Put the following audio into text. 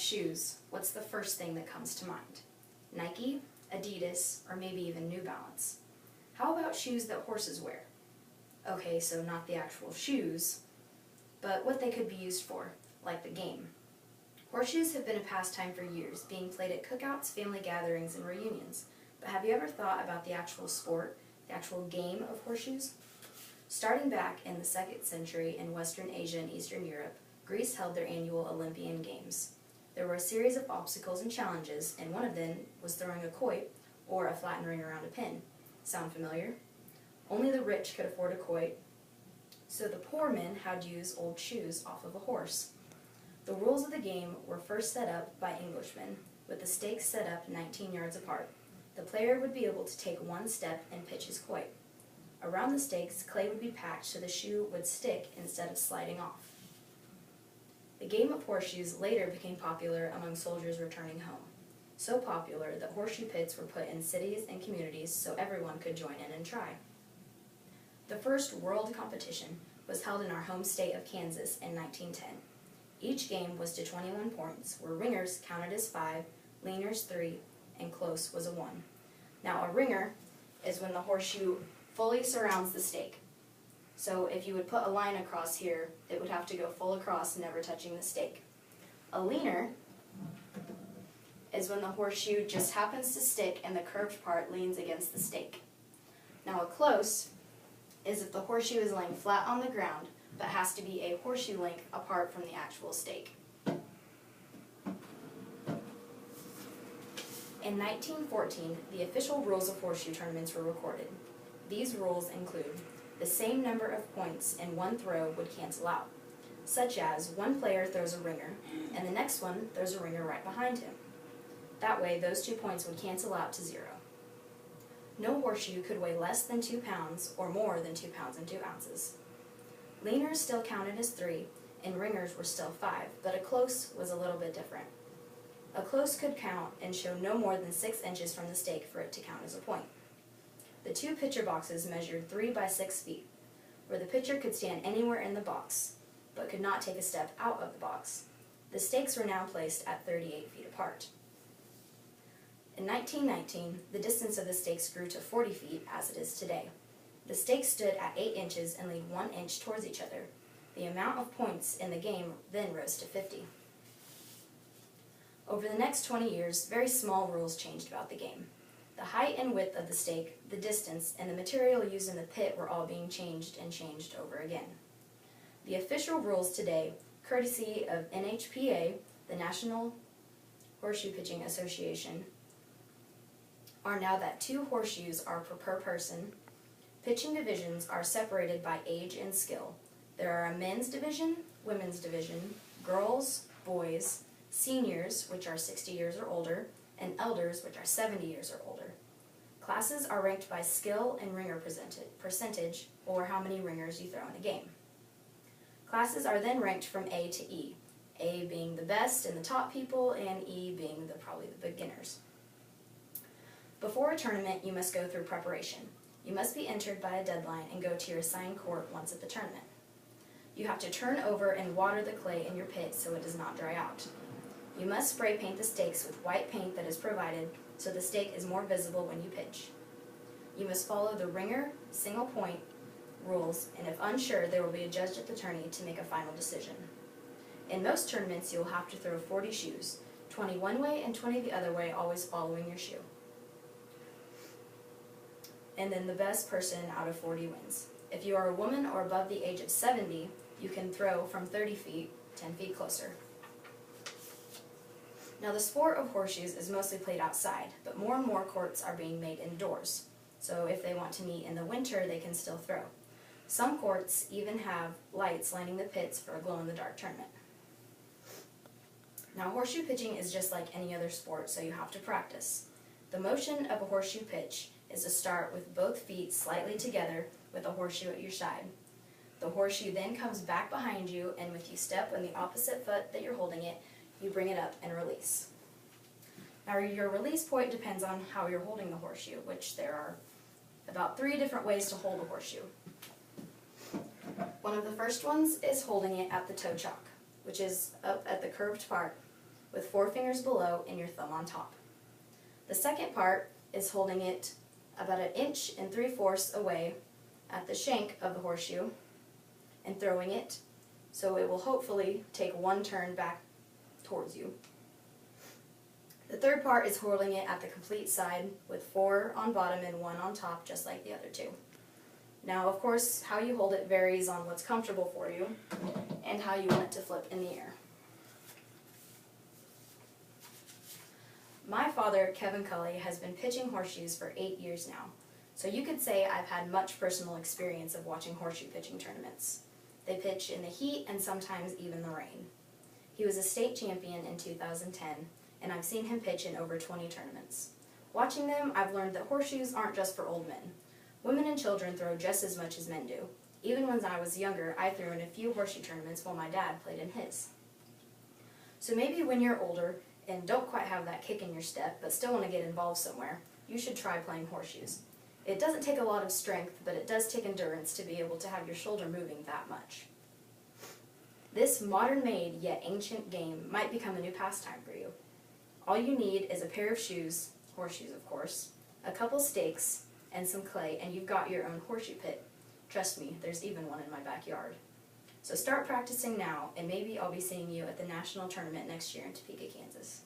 shoes, what's the first thing that comes to mind? Nike, Adidas, or maybe even New Balance. How about shoes that horses wear? Okay, so not the actual shoes, but what they could be used for, like the game. Horseshoes have been a pastime for years, being played at cookouts, family gatherings, and reunions. But have you ever thought about the actual sport, the actual game of horseshoes? Starting back in the 2nd century in Western Asia and Eastern Europe, Greece held their annual Olympian Games. There were a series of obstacles and challenges, and one of them was throwing a quoit, or a flattened ring around a pin. Sound familiar? Only the rich could afford a quoit, so the poor men had to use old shoes off of a horse. The rules of the game were first set up by Englishmen, with the stakes set up 19 yards apart. The player would be able to take one step and pitch his quoit. Around the stakes, clay would be packed so the shoe would stick instead of sliding off. The game of horseshoes later became popular among soldiers returning home. So popular that horseshoe pits were put in cities and communities so everyone could join in and try. The first world competition was held in our home state of Kansas in 1910. Each game was to 21 points, where ringers counted as 5, leaners 3, and close was a 1. Now a ringer is when the horseshoe fully surrounds the stake. So if you would put a line across here, it would have to go full across, never touching the stake. A leaner is when the horseshoe just happens to stick and the curved part leans against the stake. Now a close is if the horseshoe is laying flat on the ground, but has to be a horseshoe length apart from the actual stake. In 1914, the official rules of horseshoe tournaments were recorded. These rules include the same number of points in one throw would cancel out, such as one player throws a ringer, and the next one throws a ringer right behind him. That way, those 2 points would cancel out to 0. No horseshoe could weigh less than 2 pounds or more than 2 pounds and 2 ounces. Leaners still counted as 3, and ringers were still 5, but a close was a little bit different. A close could count and show no more than 6 inches from the stake for it to count as a point. The 2 pitcher boxes measured 3 by 6 feet, where the pitcher could stand anywhere in the box, but could not take a step out of the box. The stakes were now placed at 38 feet apart. In 1919, the distance of the stakes grew to 40 feet, as it is today. The stakes stood at 8 inches and leaned 1 inch towards each other. The amount of points in the game then rose to 50. Over the next 20 years, very small rules changed about the game. The height and width of the stake, the distance, and the material used in the pit were all being changed and changed over again. The official rules today, courtesy of NHPA, the National Horseshoe Pitching Association, are now that 2 horseshoes are per person. Pitching divisions are separated by age and skill. There are a men's division, women's division, girls, boys, seniors, which are 60 years or older, and elders, which are 70 years or older. Classes are ranked by skill and ringer percentage, or how many ringers you throw in a game. Classes are then ranked from A to E, A being the best and the top people, and E being probably the beginners. Before a tournament, you must go through preparation. You must be entered by a deadline and go to your assigned court once at the tournament. You have to turn over and water the clay in your pit so it does not dry out. You must spray paint the stakes with white paint that is provided so the stake is more visible when you pitch. You must follow the ringer, single point rules, and if unsure, there will be a judge at the tourney to make a final decision. In most tournaments, you will have to throw 40 shoes, 20 one way and 20 the other way, always following your shoe. And then the best person out of 40 wins. If you are a woman or above the age of 70, you can throw from 30 feet, 10 feet closer. Now the sport of horseshoes is mostly played outside, but more and more courts are being made indoors. So if they want to meet in the winter, they can still throw. Some courts even have lights lining the pits for a glow-in-the-dark tournament. Now horseshoe pitching is just like any other sport, so you have to practice. The motion of a horseshoe pitch is to start with both feet slightly together with a horseshoe at your side. The horseshoe then comes back behind you, and if you step on the opposite foot that you're holding it, you bring it up and release. Now your release point depends on how you're holding the horseshoe, which there are about 3 different ways to hold a horseshoe. One of the first ones is holding it at the toe chalk, which is up at the curved part. with 4 fingers below and your thumb on top. The second part is holding it about 1 3/4 inches away at the shank of the horseshoe and throwing it so it will hopefully take 1 turn back towards you. The third part is holding it at the complete side with 4 on bottom and 1 on top, just like the other 2. Now, of course, how you hold it varies on what's comfortable for you and how you want it to flip in the air. My father, Kevin Culley, has been pitching horseshoes for 8 years now, so you could say I've had much personal experience of watching horseshoe pitching tournaments. They pitch in the heat and sometimes even the rain. He was a state champion in 2010, and I've seen him pitch in over 20 tournaments. Watching them, I've learned that horseshoes aren't just for old men. Women and children throw just as much as men do. Even when I was younger, I threw in a few horseshoe tournaments while my dad played in his. So maybe when you're older and don't quite have that kick in your step but still want to get involved somewhere, you should try playing horseshoes. It doesn't take a lot of strength, but it does take endurance to be able to have your shoulder moving that much. This modern-made yet ancient game might become a new pastime for you. All you need is a pair of shoes, horseshoes of course, a couple stakes, and some clay, and you've got your own horseshoe pit. Trust me, there's even one in my backyard. So start practicing now, and maybe I'll be seeing you at the national tournament next year in Topeka, Kansas.